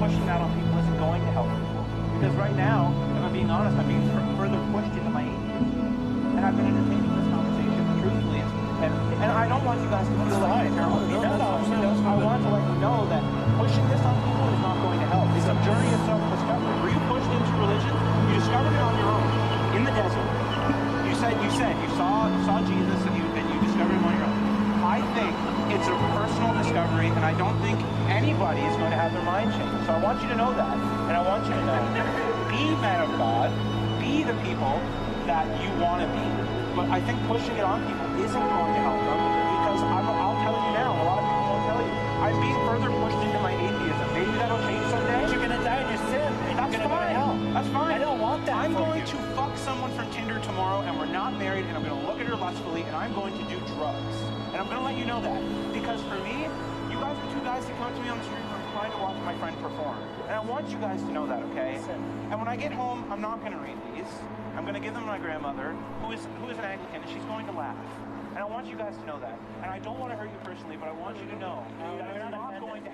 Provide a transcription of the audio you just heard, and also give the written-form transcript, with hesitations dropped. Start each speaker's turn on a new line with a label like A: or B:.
A: pushing that on people isn't going to help people. Because right now, if I'm being honest, I'm being further pushed into my atheism. And I've been entertaining this conversation truthfully. And I don't want you guys to feel like you're terrible. I want to let you know that pushing this on people is not going to help. It's a journey of self-discovery. Were you pushed into religion? You discovered it on your own, in the desert. You saw Jesus and you discovered him on your own. I think it's a personal discovery, and I don't think anybody is going to have their mind changed. So I want you to know that, and I want you to know, be men of God, be the people that you want to be. But I think pushing it on people isn't going to help them, because I'll tell you now, a lot of people won't tell you, I'm being further pushed into my atheism. Maybe that'll change someday.
B: You're going to die in your sin, and
A: That's
B: you're going to go to hell.
A: That's fine.
B: I don't want that.
A: I'm going to fuck someone from Tinder tomorrow, and we're not married, and I'm going to look at her lustfully, and I'm going to do drugs. And I'm going to let you know that. Because for me, you guys are two guys that come to me on the street from trying to watch my friend perform. And I want you guys to know that, okay? And when I get home, I'm not going to read these. I'm going to give them to my grandmother, who is an Anglican, and she's going to laugh. And I want you guys to know that. And I don't want to hurt you personally, but I want you to know that I'm not going